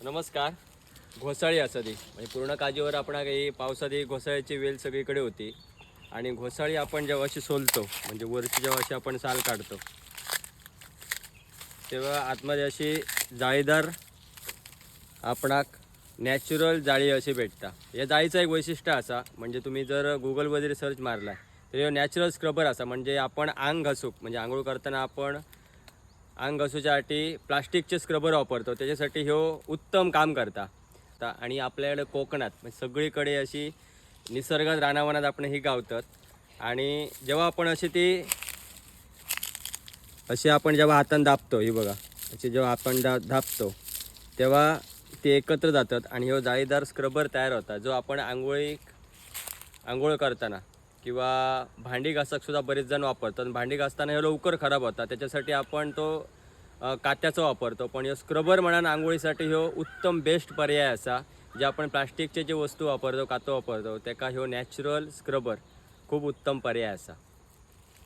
नमस्कार. घोसाळी असं ती म्हणजे पूर्ण काजीवर आपण काही पावसात ही घोसाळ्याची वेल सगळीकडे होती आणि घोसाळी आपण जेव्हा अशी सोलतो म्हणजे वरची जेव्हा अशी आपण साल काढतो तेव्हा आतमध्ये अशी जाळीदार आपणाक नॅचरल जाळी अशी भेटता. या जाळीचं एक वैशिष्ट्य असा म्हणजे तुम्ही जर गुगलवर सर्च मारला तर हे नॅचरल स्क्रबर असा म्हणजे आपण अंग घासूक म्हणजे आंघोळ करताना आपण अंग घासूच्यासाठी प्लास्टिकचे स्क्रबर वापरतो त्याच्यासाठी ह्यो उत्तम काम करता. आणि आपल्याकडे कोकणात म्हणजे सगळीकडे अशी निसर्गात रानावनात आपण ही गावतात आणि जेव्हा आपण अशी आपण जेव्हा हातान दाबतो ही बघा अशी जेव्हा आपण दाबतो तेव्हा ते एकत्र जातात आणि ह्यो जाळीदार स्क्रबर तयार होता जो आपण आंघोळ करताना किंवा भांडी घासाक सुद्धा बरेच जण वापरतात. भांडी घासताना हे लवकर खराब होता त्याच्यासाठी आपण तो कात्याचा वापरतो पण ह्यो स्क्रबर म्हणून आंघोळीसाठी ह्यो उत्तम बेस्ट पर्याय असा. जे आपण प्लास्टिकचे जे वस्तू वापरतो कातो वापरतो त्याका ह्यो नॅचरल स्क्रबर खूप उत्तम पर्याय असा.